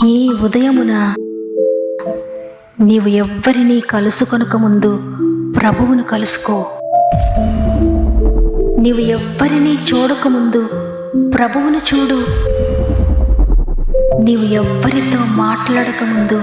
ఈ ఉదయమున నీవు ఎవ్వరినీ కలుసుకొనక ముందు ప్రభువును కలుసుకో. నీవు ఎవ్వరినీ చూడకముందు ప్రభువును చూడు. నీవు ఎవ్వరితో మాట్లాడకముందు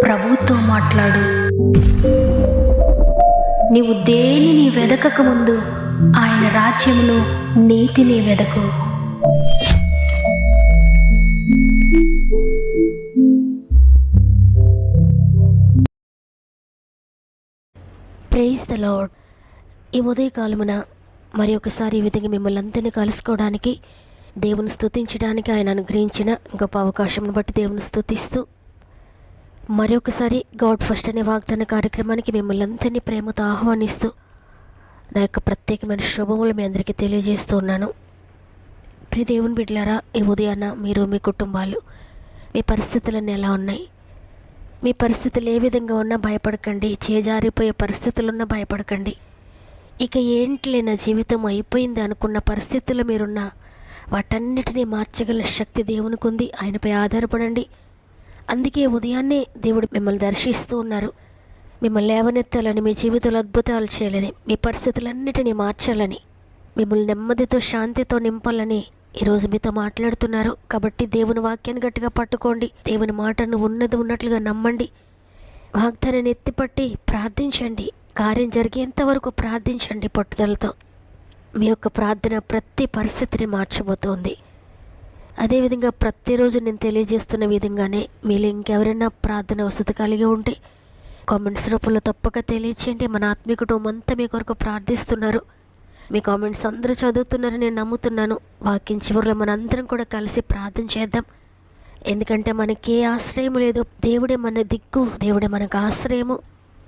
ప్రభువుతో మాట్లాడు. నీవు దేనిని వెదకకముందు ఆయన రాజ్యమును నీతిని వెదకు. Praise the lord. ఈ ఉదయకాలమున మరి ఒకసారి ఈ విధంగా మిమ్మల్ని అందరినీ కలుసుకోవడానికి, దేవుని స్తుతించడానికి ఆయన అనుగ్రహించిన గొప్ప అవకాశం బట్టి దేవుని స్తుతిస్తూ మరొకసారి గాడ్ ఫస్ట్ అనే వాగ్దాన కార్యక్రమానికి మిమ్మల్ని అందరినీ ప్రేమతో ఆహ్వానిస్తూ నా యొక్క ప్రత్యేకమైన శుభములు మీ అందరికీ తెలియజేస్తూ ఉన్నాను. ప్రియ దేవుని బిడ్డలారా, ఈ ఉదయాన మీరు మీ కుటుంబాలు మీ పరిస్థితులన్నీ ఎలా ఉన్నాయి? మీ పరిస్థితులు ఏ విధంగా ఉన్నా భయపడకండి. చేజారిపోయే పరిస్థితులున్నా భయపడకండి. ఇక ఏంటిలే నా జీవితం అయిపోయింది అనుకున్న పరిస్థితుల్లో మీరున్నా వాటన్నిటినీ మార్చగల శక్తి దేవునికి ఉంది. ఆయనపై ఆధారపడండి. అందుకే ఉదయాన్నే దేవుడు మిమ్మల్ని దర్శిస్తూ ఉన్నారు. మిమ్మల్ని లేవనెత్తాలని, మీ జీవితంలో అద్భుతాలు చేయాలని, మీ పరిస్థితులన్నిటినీ మార్చాలని, మిమ్మల్ని నెమ్మదితో శాంతితో నింపాలని ఈరోజు మీతో మాట్లాడుతున్నారు. కాబట్టి దేవుని వాక్యాన్ని గట్టిగా పట్టుకోండి. దేవుని మాటను ఉన్నది ఉన్నట్లుగా నమ్మండి. వాగ్దానాన్ని ఎత్తిపట్టి ప్రార్థించండి. కార్యం జరిగేంత వరకు ప్రార్థించండి పట్టుదలతో. మీ యొక్క ప్రార్థన ప్రతి పరిస్థితిని మార్చబోతోంది. అదేవిధంగా ప్రతిరోజు నేను తెలియజేస్తున్న విధంగానే మీరు ఇంకెవరైనా ప్రార్థన వసతి కలిగి ఉంటే కామెంట్స్ రూపంలో తప్పక తెలియచేయండి. మన ఆత్మీయ కుటుంబం అంతా మీ కొరకు ప్రార్థిస్తున్నారు. మీ కామెంట్స్ అందరూ చదువుతున్నారని నేను నమ్ముతున్నాను. వాక్యం చివరిలో మనందరం కూడా కలిసి ప్రార్థన చేద్దాం. ఎందుకంటే మనకి ఏ ఆశ్రయం లేదు. దేవుడే మన దిక్కు, దేవుడే మనకు ఆశ్రయము.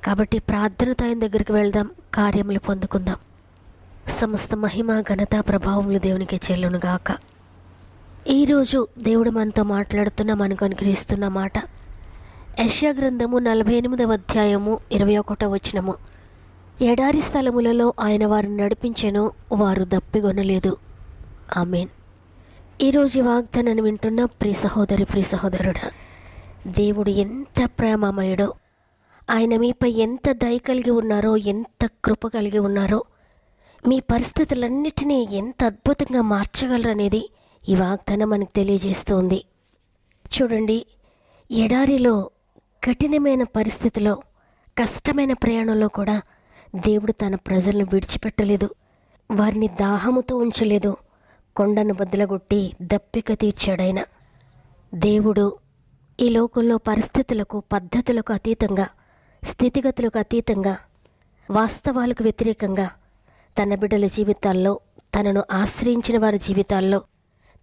కాబట్టి ప్రార్థనతో ఆయన దగ్గరికి వెళ్దాం, కార్యములు పొందుకుందాం. సమస్త మహిమ ఘనత ప్రభావములు దేవునికి చెల్లునుగాక. ఈరోజు దేవుడు మనతో మాట్లాడుతున్న, మనకు అనుగ్రహిస్తున్న మాట యెషయా గ్రంథము 48వ అధ్యాయము 21వ వచనము. ఎడారి స్థలములలో ఆయన వారిని నడిపించెను, వారు దప్పిగొనలేదు. ఆమేన్. ఈరోజు వాగ్దానాన్ని వింటున్న ప్రియ సహోదరి, ప్రియ సహోదరుడా, దేవుడు ఎంత ప్రేమమయుడో, ఆయన మీపై ఎంత దయ కలిగి ఉన్నారో, ఎంత కృప కలిగి ఉన్నారో, మీ పరిస్థితులన్నిటినీ ఎంత అద్భుతంగా మార్చగలరనేది ఈ వాగ్దానం మనకు తెలియజేస్తుంది. చూడండి, ఎడారిలో, కఠినమైన పరిస్థితిలో, కష్టమైన ప్రయాణంలో కూడా దేవుడు తన ప్రజలను విడిచిపెట్టలేదు. వారిని దాహముతో ఉంచలేదు. కొండను బద్దలగొట్టి దప్పిక తీర్చాడైన దేవుడు ఈ లోకంలో పరిస్థితులకు, పద్ధతులకు అతీతంగా, స్థితిగతులకు అతీతంగా, వాస్తవాలకు వ్యతిరేకంగా తన బిడ్డల జీవితాల్లో, తనను ఆశ్రయించిన వారి జీవితాల్లో,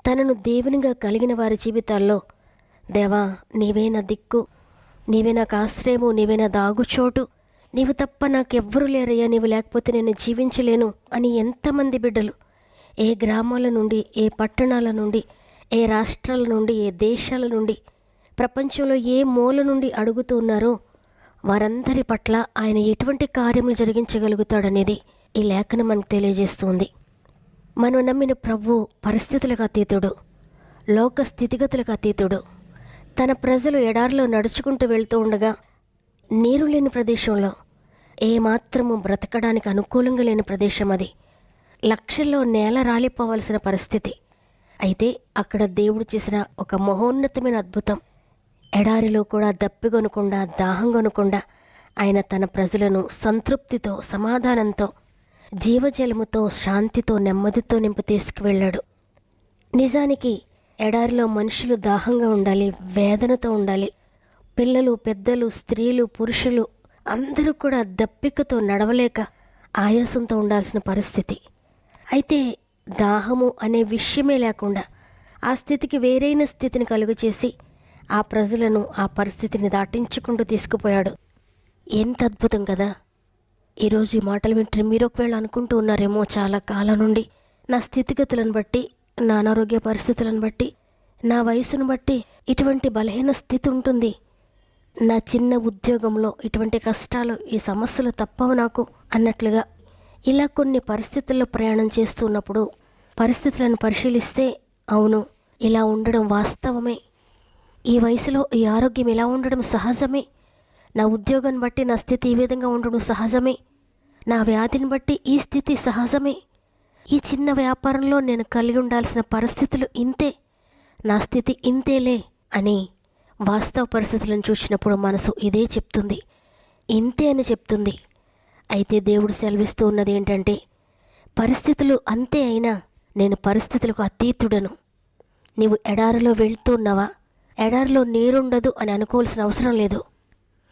తనను దేవునిగా కలిగిన వారి జీవితాల్లో, దేవా నీవే నా దిక్కు, నీవే నాకు ఆశ్రయము, నీవే నా దాగుచోటు, నీవు తప్ప నాకెవ్వరూ లేరయ్యా, నీవు లేకపోతే నేను జీవించలేను అని ఎంతమంది బిడ్డలు ఏ గ్రామాల నుండి, ఏ పట్టణాల నుండి, ఏ రాష్ట్రాల నుండి, ఏ దేశాల నుండి, ప్రపంచంలో ఏ మూల నుండి అడుగుతూ ఉన్నారో వారందరి పట్ల ఆయన ఎటువంటి కార్యములు జరిగించగలుగుతాడనేది ఈ లేఖనం మనకు తెలియజేస్తుంది. మనం నమ్మిన ప్రభువు పరిస్థితులకు అతీతుడు, లోక స్థితిగతులకు అతీతుడు. తన ప్రజలు ఎడారిలో నడుచుకుంటూ వెళ్తూ ఉండగా నీరు లేని ప్రదేశంలో, ఏమాత్రము బ్రతకడానికి అనుకూలంగా లేని ప్రదేశం అది. లక్షల్లో నేల రాలిపోవలసిన పరిస్థితి. అయితే అక్కడ దేవుడు చేసిన ఒక మహోన్నతమైన అద్భుతం. ఎడారిలో కూడా దప్పిగొనకుండా, దాహం కొనకుండా ఆయన తన ప్రజలను సంతృప్తితో, సమాధానంతో, జీవజలముతో, శాంతితో, నెమ్మదితో నింపి తీసుకువెళ్ళాడు. నిజానికి ఎడారిలో మనుషులు దాహంగా ఉండాలి, వేదనతో ఉండాలి. పిల్లలు, పెద్దలు, స్త్రీలు, పురుషులు అందరూ కూడా దప్పికతో, నడవలేక ఆయాసంతో ఉండాల్సిన పరిస్థితి. అయితే దాహము అనే విషయమే లేకుండా ఆ స్థితికి వేరైన స్థితిని కలుగు చేసి ఆ ప్రజలను ఆ పరిస్థితిని దాటించుకుంటూ తీసుకుపోయాడు. ఎంత అద్భుతం కదా! ఈరోజు ఈ మాటలు వింటే మీరు ఒకవేళ అనుకుంటూ ఉన్నారేమో, చాలా కాలం నుండి నా స్థితిగతులను బట్టి, నా అనారోగ్య పరిస్థితులను బట్టి, నా వయసును బట్టి ఇటువంటి బలహీన స్థితి ఉంటుంది. నా చిన్న ఉద్యోగంలో ఇటువంటి కష్టాలు, ఈ సమస్యలు తప్పవు నాకు అన్నట్లుగా ఇలా కొన్ని పరిస్థితుల్లో ప్రయాణం చేస్తున్నప్పుడు పరిస్థితులను పరిశీలిస్తే అవును, ఇలా ఉండడం వాస్తవమే. ఈ వయసులో ఈ ఆరోగ్యం ఇలా ఉండడం సహజమే. నా ఉద్యోగాన్ని బట్టి నా స్థితి ఈ విధంగా ఉండడం సహజమే. నా వ్యాధిని బట్టి ఈ స్థితి సహజమే. ఈ చిన్న వ్యాపారంలో నేను కలిగి ఉండాల్సిన పరిస్థితులు ఇంతే, నా స్థితి ఇంతేలే అని వాస్తవ పరిస్థితులను చూసినప్పుడు మనసు ఇదే చెప్తుంది, ఇంతే అని చెప్తుంది. అయితే దేవుడు సెలవిస్తూ ఉన్నది ఏంటంటే, పరిస్థితులు అంతే అయినా నేను పరిస్థితులకు అతీతుడను. నీవు ఎడారిలో వెళ్తూ ఉన్నావా? ఎడారిలో నీరుండదు అని అనుకోవాల్సిన అవసరం లేదు.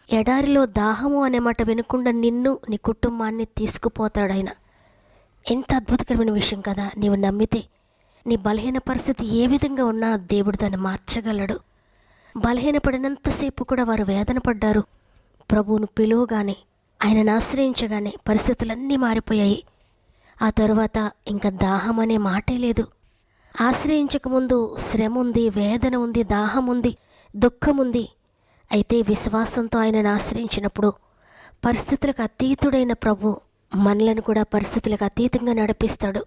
ఎడారిలో దాహము అనే మాట వినకుండా నిన్ను నీ కుటుంబాన్ని తీసుకుపోతాడాయన. ఎంత అద్భుతకరమైన విషయం కదా. నీవు నమ్మితే నీ బలహీన పరిస్థితి ఏ విధంగా ఉన్నా దేవుడు దాన్ని మార్చగలడు. బలహీనపడినంతసేపు కూడా వారు వేదన పడ్డారు. ప్రభువును పిలువగానే, ఆయనను ఆశ్రయించగానే పరిస్థితులన్నీ మారిపోయాయి. ఆ తరువాత ఇంకా దాహం అనే మాటే లేదు. ఆశ్రయించకముందు శ్రమ ఉంది, వేదన ఉంది, దాహం ఉంది, దుఃఖం ఉంది. అయితే విశ్వాసంతో ఆయనను ఆశ్రయించినప్పుడు పరిస్థితులకు అతీతుడైన ప్రభు మనలను కూడా పరిస్థితులకు అతీతంగా నడిపిస్తాడు.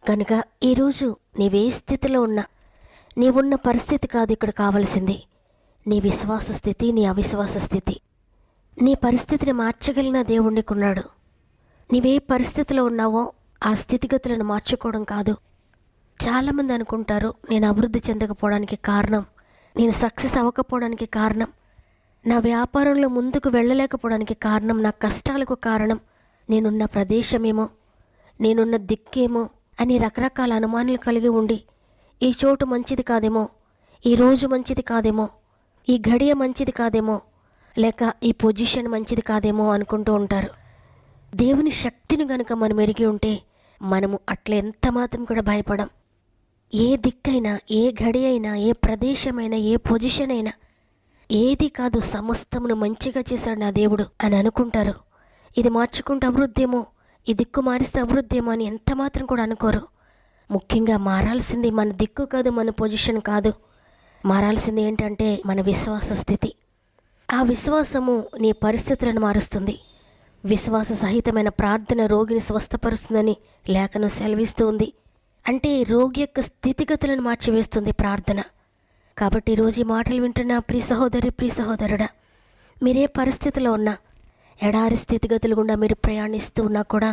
కనుక ఈరోజు నీవే స్థితిలో ఉన్నా, నీవున్న పరిస్థితి కాదు ఇక్కడ కావలసింది, నీ విశ్వాస స్థితి, నీ అవిశ్వాస స్థితి. నీ పరిస్థితిని మార్చగలిగిన దేవుడు నీకున్నాడు. నీవే పరిస్థితిలో ఉన్నావో ఆ స్థితిగతులను మార్చుకోవడం కాదు. చాలామంది అనుకుంటారు, నేను అభివృద్ధి చెందకపోవడానికి కారణం, నేను సక్సెస్ అవ్వకపోవడానికి కారణం, నా వ్యాపారంలో ముందుకు వెళ్ళలేకపోవడానికి కారణం, నా కష్టాలకు కారణం నేనున్న ప్రదేశమేమో, నేనున్న దిక్కేమో అని రకరకాల అనుమానాలు కలిగి ఉండి, ఈ చోటు మంచిది కాదేమో, ఈ రోజు మంచిది కాదేమో, ఈ గడియ మంచిది కాదేమో, లేక ఈ పొజిషన్ మంచిది కాదేమో అనుకుంటూ ఉంటారు. దేవుని శక్తిని గనుక మనం ఎరిగి ఉంటే మనము అట్లా ఎంత మాత్రం కూడా భయపడం. ఏ దిక్కైనా, ఏ గడి అయినా, ఏ ప్రదేశమైనా, ఏ పొజిషన్ అయినా, ఏది కాదు సమస్తమును మంచిగా చేశాడు నా దేవుడు అని అనుకుంటారు. ఇది మార్చుకుంటే అభివృద్ధేమో, ఈ దిక్కు మారిస్తే అభివృద్ధేమో అని ఎంత మాత్రం కూడా అనుకోరు. ముఖ్యంగా మారాల్సింది మన దిక్కు కాదు, మన పొజిషన్ కాదు. మారాల్సింది ఏంటంటే మన విశ్వాస స్థితి. ఆ విశ్వాసము నీ పరిస్థితులను మారుస్తుంది. విశ్వాస సహితమైన ప్రార్థన రోగిని స్వస్థపరుస్తుందని లేఖనం సెలవిస్తూ ఉంది. అంటే రోగి యొక్క స్థితిగతులను మార్చివేస్తుంది ప్రార్థన. కాబట్టి ఈరోజు ఈ మాటలు వింటున్న ప్రియ సహోదరి, ప్రియ సహోదరుడా, మీరే పరిస్థితిలో ఉన్నా, ఎడారి స్థితిగతులు గుండా మీరు ప్రయాణిస్తూ ఉన్నా కూడా,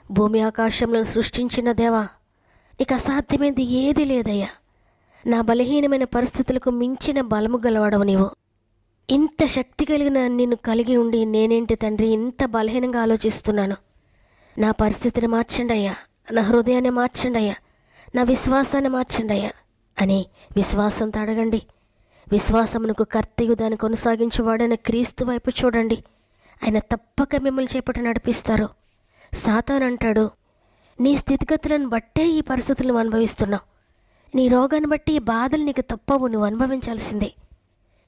భూమి ఆకాశంలో సృష్టించిన దేవా, నీకు అసాధ్యమైనది ఏది లేదయ్యా. నా బలహీనమైన పరిస్థితులకు మించిన బలము గలవాడవు నీవు. ఇంత శక్తి కలిగిన నిన్ను కలిగి ఉండి నేనేంటి తండ్రి ఇంత బలహీనంగా ఆలోచిస్తున్నాను. నా పరిస్థితిని మార్చండి అయ్యా, నా హృదయాన్ని మార్చండి అయ్యా, నా విశ్వాసాన్ని మార్చండి అయ్యా అని విశ్వాసంతో అడగండి. విశ్వాసమునకు కర్తయు దాన్ని కొనసాగించేవాడైన క్రీస్తు వైపు చూడండి. ఆయన తప్పక మిమ్మల్ని చేపట్టి నడిపిస్తారు. సాతాను అంటాడు, నీ స్థితిగతులను బట్టే ఈ పరిస్థితులను అనుభవిస్తున్నావు, నీ రోగాన్ని బట్టి ఈ బాధలు నీకు తప్పవు, నువ్వు అనుభవించాల్సిందే.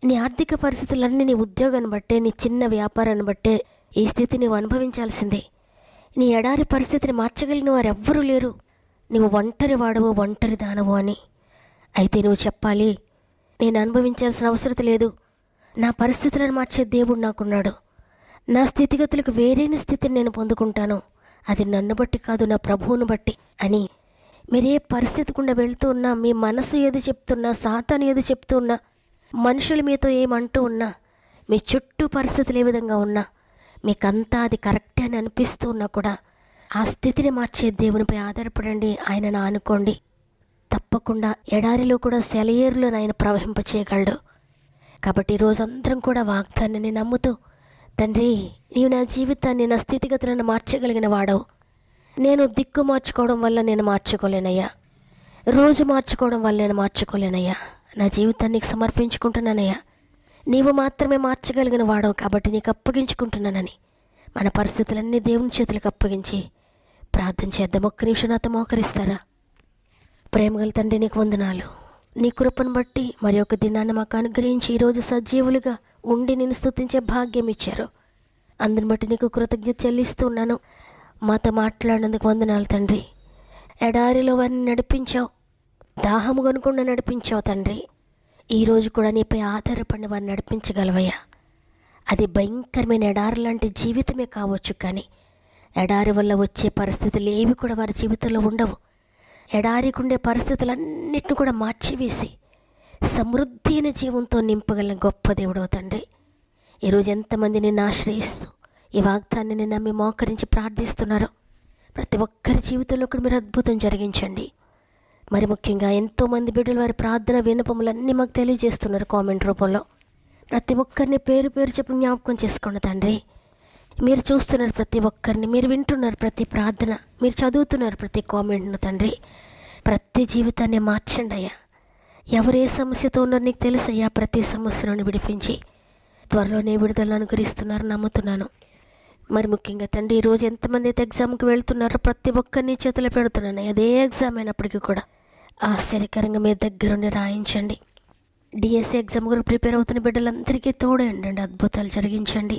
నీ ఆర్థిక పరిస్థితులన్నీ, నీ ఉద్యోగాన్ని బట్టే, నీ చిన్న వ్యాపారాన్ని బట్టే ఈ స్థితి నువ్వు అనుభవించాల్సిందే. నీ ఎడారి పరిస్థితిని మార్చగలిగిన వారు ఎవ్వరూ లేరు, నువ్వు ఒంటరి వాడవు, ఒంటరి దానవు అని. అయితే నువ్వు చెప్పాలి, నేను అనుభవించాల్సిన అవసరం లేదు, నా పరిస్థితులను మార్చే దేవుడు నాకున్నాడు, నా స్థితిగతులకు వేరైన స్థితిని నేను పొందుకుంటాను, అది నన్ను బట్టి కాదు, నా ప్రభువును బట్టి అని. మీరే పరిస్థితి గుండా వెళ్తూ ఉన్నా, మీ మనసు ఏది చెప్తున్నా, సాతాను ఏది చెప్తున్నా, మనుషులు మీతో ఏమంటూ ఉన్నా, మీ చుట్టూ పరిస్థితులు ఏ విధంగా ఉన్నా, మీకంతా అది కరెక్టే అని అనిపిస్తూ ఉన్నా కూడా ఆ స్థితిని మార్చే దేవునిపై ఆధారపడండి, ఆయనను ఆనుకోండి. తప్పకుండా ఎడారిలో కూడా సెలయేరులను ఆయన ప్రవహింపచేయగలడు. కాబట్టి రోజందరం కూడా వాగ్దానాన్ని నమ్ముతూ, తండ్రి నీవు నా జీవితాన్ని, నా స్థితిగతులను మార్చగలిగిన వాడవు. నేను దిక్కు మార్చుకోవడం వల్ల నేను మార్చుకోలేనయ్యా, రోజు మార్చుకోవడం వల్ల నేను మార్చుకోలేనయ్యా, నా జీవితాన్ని సమర్పించుకుంటున్నానయ్యా, నీవు మాత్రమే మార్చగలిగిన వాడవు కాబట్టి నీకు అప్పగించుకుంటున్నానని మన పరిస్థితులన్నీ దేవుని చేతులకు అప్పగించి ప్రార్థన చేద్దాం. ఒక్క నిమిషం నాతో మోకరిస్తారా? ప్రేమగల తండ్రి, నీకు వందనాలు. నీ కృపను బట్టి మరి ఒక దినాన్ని మాకు అనుగ్రహించి ఈరోజు సజీవులుగా ఉండి నేను స్తుతించే భాగ్యం ఇచ్చారు. అందుని బట్టి నీకు కృతజ్ఞత చెల్లిస్తున్నాను. మాతో మాట్లాడినందుకు వందనాలు తండ్రి. ఎడారిలో వారిని నడిపించావు, దాహము కొనుకుండా నడిపించావు తండ్రి. ఈరోజు కూడా నీపై ఆధారపడిన వారిని నడిపించగలవయ్యా. అది భయంకరమైన ఎడారి లాంటి జీవితమే కావచ్చు, కానీ ఎడారి వల్ల వచ్చే పరిస్థితులు ఏవి కూడా వారి జీవితంలో ఉండవు. ఎడారికి ఉండే పరిస్థితులన్నిటిని కూడా మార్చివేసి సమృద్ధి అయిన జీవంతో నింపగల గొప్ప దేవుడవు తండ్రి. ఈరోజు ఎంతమంది నిన్ను ఆశ్రయిస్తూ ఈ వాగ్దాన్ని నమ్మి మోకరించి ప్రార్థిస్తున్నారో ప్రతి ఒక్కరి జీవితంలో కూడా మీరు అద్భుతం జరిగించండి. మరి ముఖ్యంగా ఎంతోమంది బిడ్డలు వారి ప్రార్థన విన్నపములన్నీ మాకు తెలియజేస్తున్నారు కామెంట్ రూపంలో. ప్రతి ఒక్కరిని పేరు పేరు చెప్పి జ్ఞాపకం చేసుకోండి తండ్రి. మీరు చూస్తున్నారు ప్రతి ఒక్కరిని, మీరు వింటున్నారు ప్రతి ప్రార్థన, మీరు చదువుతున్నారు ప్రతి కామెంట్ను తండ్రి. ప్రతి జీవితాన్ని మార్చండి అయ్యా. ఎవరు ఏ సమస్యతో ఉన్నారో నీకు తెలుసయ్యా. ప్రతి సమస్యలను విడిపించి త్వరలోనే విడుదల అనుగ్రహిస్తున్నారు నమ్ముతున్నాను. మరి ముఖ్యంగా తండ్రి, ఈరోజు ఎంతమంది అయితే ఎగ్జామ్కి వెళ్తున్నారో ప్రతి ఒక్కరిని చేతిలో పెడుతున్నాను. అదే ఎగ్జామ్ అయినప్పటికీ కూడా ఆశ్చర్యకరంగా మీ దగ్గరుండి రాయించండి. డిఎస్సి ఎగ్జామ్ కూడా ప్రిపేర్ అవుతున్న బిడ్డలందరికీ తోడండి, అద్భుతాలు జరిగించండి.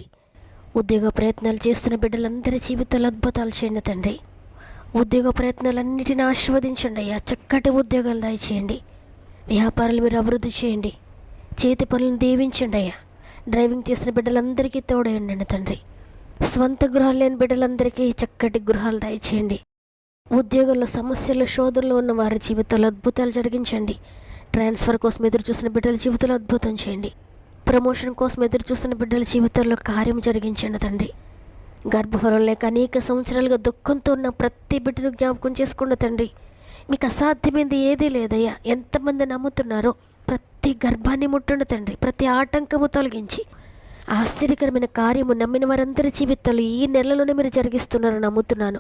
ఉద్యోగ ప్రయత్నాలు చేస్తున్న బిడ్డలందరి జీవితాలు అద్భుతాలు చేయండి తండ్రి. ఉద్యోగ ప్రయత్నాలన్నిటిని ఆశీర్వదించండి అయ్యా. చక్కటి ఉద్యోగాలు దయచేయండి. వ్యాపారాలు మీరు అభివృద్ధి చేయండి. చేతి పనులను దీవించండి అయ్యా. డ్రైవింగ్ చేసిన బిడ్డలందరికీ తోడండి తండ్రి. స్వంత గృహాలు లేని బిడ్డలందరికీ చక్కటి గృహాలు దయచేయండి. ఉద్యోగంలో సమస్యలు శోధనలో ఉన్న వారి జీవితాలు అద్భుతాలు జరిగించండి. ట్రాన్స్ఫర్ కోసం ఎదురు చూసిన బిడ్డల జీవితాలు అద్భుతం చేయండి. ప్రమోషన్ కోసం ఎదురు చూస్తున్న బిడ్డల జీవితాల్లో కార్యం జరిగించండి తండ్రి. గర్భఫలం లేక అనేక సంవత్సరాలుగా దుఃఖంతో ఉన్న ప్రతి బిడ్డను జ్ఞాపకం చేసుకోండి తండ్రి. మీకు అసాధ్యమైంది ఏదీ లేదయ్యా. ఎంతమంది నమ్ముతున్నారో ప్రతి గర్భాన్ని ముట్టండి తండ్రి. ప్రతి ఆటంకము తొలగించి ఆశ్చర్యకరమైన కార్యము నమ్మిన వారందరి జీవితాలు ఈ నెలలోనే మీరు జరిగిస్తున్నారని నమ్ముతున్నాను.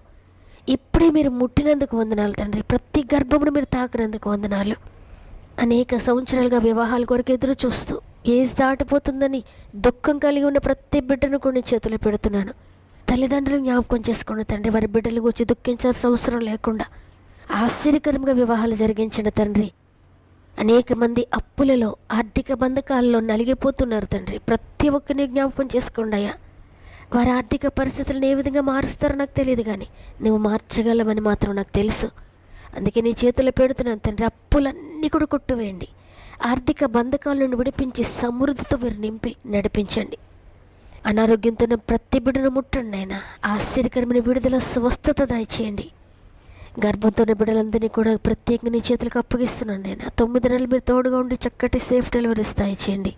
ఇప్పుడే మీరు ముట్టినందుకు వందనాలు తండ్రి. ప్రతి గర్భమును మీరు తాకినందుకు వందనాలు. అనేక సంవత్సరాలుగా వివాహాల కొరకు ఎదురు చూస్తూ ఏజ్ దాటిపోతుందని దుఃఖం కలిగి ఉన్న ప్రతి బిడ్డను కూడా చేతిలో పెడుతున్నాను. తల్లిదండ్రులు జ్ఞాపకం చేసుకోండి తండ్రి. వారి బిడ్డల గురించి దుఃఖించాల్సిన అవసరం లేకుండా ఆశ్చర్యకరంగా వివాహాలు జరిగించండి తండ్రి. అనేక మంది అప్పులలో ఆర్థిక బంధకాలలో నలిగిపోతున్నారు తండ్రి. ప్రతి ఒక్కరిని జ్ఞాపకం చేసుకోండి అయ్యా. వారి ఆర్థిక పరిస్థితులను ఏ విధంగా మారుస్తారో నాకు తెలియదు, కానీ నువ్వు మార్చగలవని మాత్రం నాకు తెలుసు. అందుకే నీ చేతుల్లో పెడుతున్నాను తండ్రి. అప్పులన్నీ కూడా కొట్టువేయండి. ఆర్థిక బంధకాల నుండి విడిపించి సమృద్ధితో మీరు నింపి నడిపించండి. అనారోగ్యంతో ఉన్న ప్రతి బిడ్డను ముట్టండి అయినా. ఆశ్చర్యకరమైన విడుదల స్వస్థత దయచేయండి. గర్భంతో ఉన్న బిడ్డలందరినీ కూడా ప్రత్యేకంగా నీ చేతులకు అప్పగిస్తున్నాను నేను. 9 నెలలు మీరు తోడుగా ఉండి చక్కటి సేఫ్ డెలివరీస్ దయచేయండి.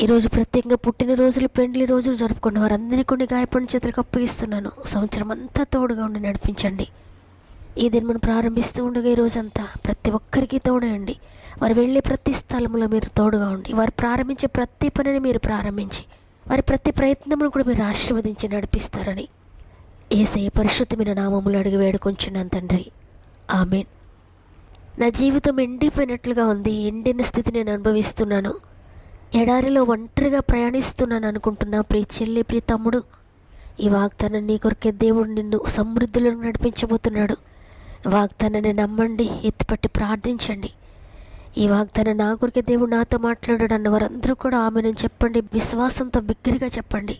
ఈరోజు ప్రత్యేకంగా పుట్టినరోజులు, పెండ్లి రోజులు జరుపుకున్న వారందరినీ కొన్ని గాయపడిన చేతులకు అప్పగిస్తున్నాను. సంవత్సరం అంతా తోడుగా ఉండి నడిపించండి. ఈ దినమును ప్రారంభిస్తూ ఉండగా ఈ రోజంతా ప్రతి ఒక్కరికి తోడండి. వారు వెళ్ళే ప్రతి స్థలంలో మీరు తోడుగా ఉండి, వారు ప్రారంభించే ప్రతి పనిని మీరు ప్రారంభించి, వారి ప్రతి ప్రయత్నమును కూడా మీరు ఆశీర్వదించి నడిపిస్తారని యేసయ్య పరిశుద్ధమైన నామములో అడిగి వేడుకొంచున్నాను తండ్రి. ఆమేన్. నా జీవితం ఎండిపోయినట్లుగా ఉంది. ఎండిన స్థితి నేను అనుభవిస్తున్నాను. ఎడారిలో ఒంటరిగా ప్రయాణిస్తున్నాను అనుకుంటున్నా ప్రియ చెల్లి, ప్రియ తమ్ముడు, ఈ వాగ్దానం నీ కొరకే దేవుడు నిన్ను సమృద్ధిలో నడిపించబోతున్నాడు. వాగ్దానాన్ని నమ్మండి, ఎత్తిపట్టి ప్రార్థించండి. ఈ వాగ్దానం నా కొరకే దేవుడు నాతో మాట్లాడాడు అన్న వారందరూ కూడా ఆమెను చెప్పండి. విశ్వాసంతో బిగ్గరగా చెప్పండి.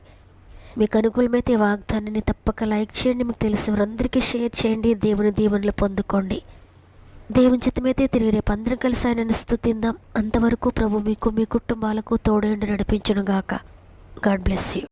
మీకు అనుకూలమైతే ఈ వాగ్దానాన్ని తప్పక లైక్ చేయండి. మీకు తెలిసిన వారందరికీ షేర్ చేయండి. దేవుని దీవెనలు పొందుకోండి. దేవుని చిత్తమైతే తిరిగి రేపు అందరం కలిసి ఆయనను స్తుతిందాం. అంతవరకు ప్రభు మీకు, మీ కుటుంబాలకు తోడేండి నడిపించును గాక. God bless you.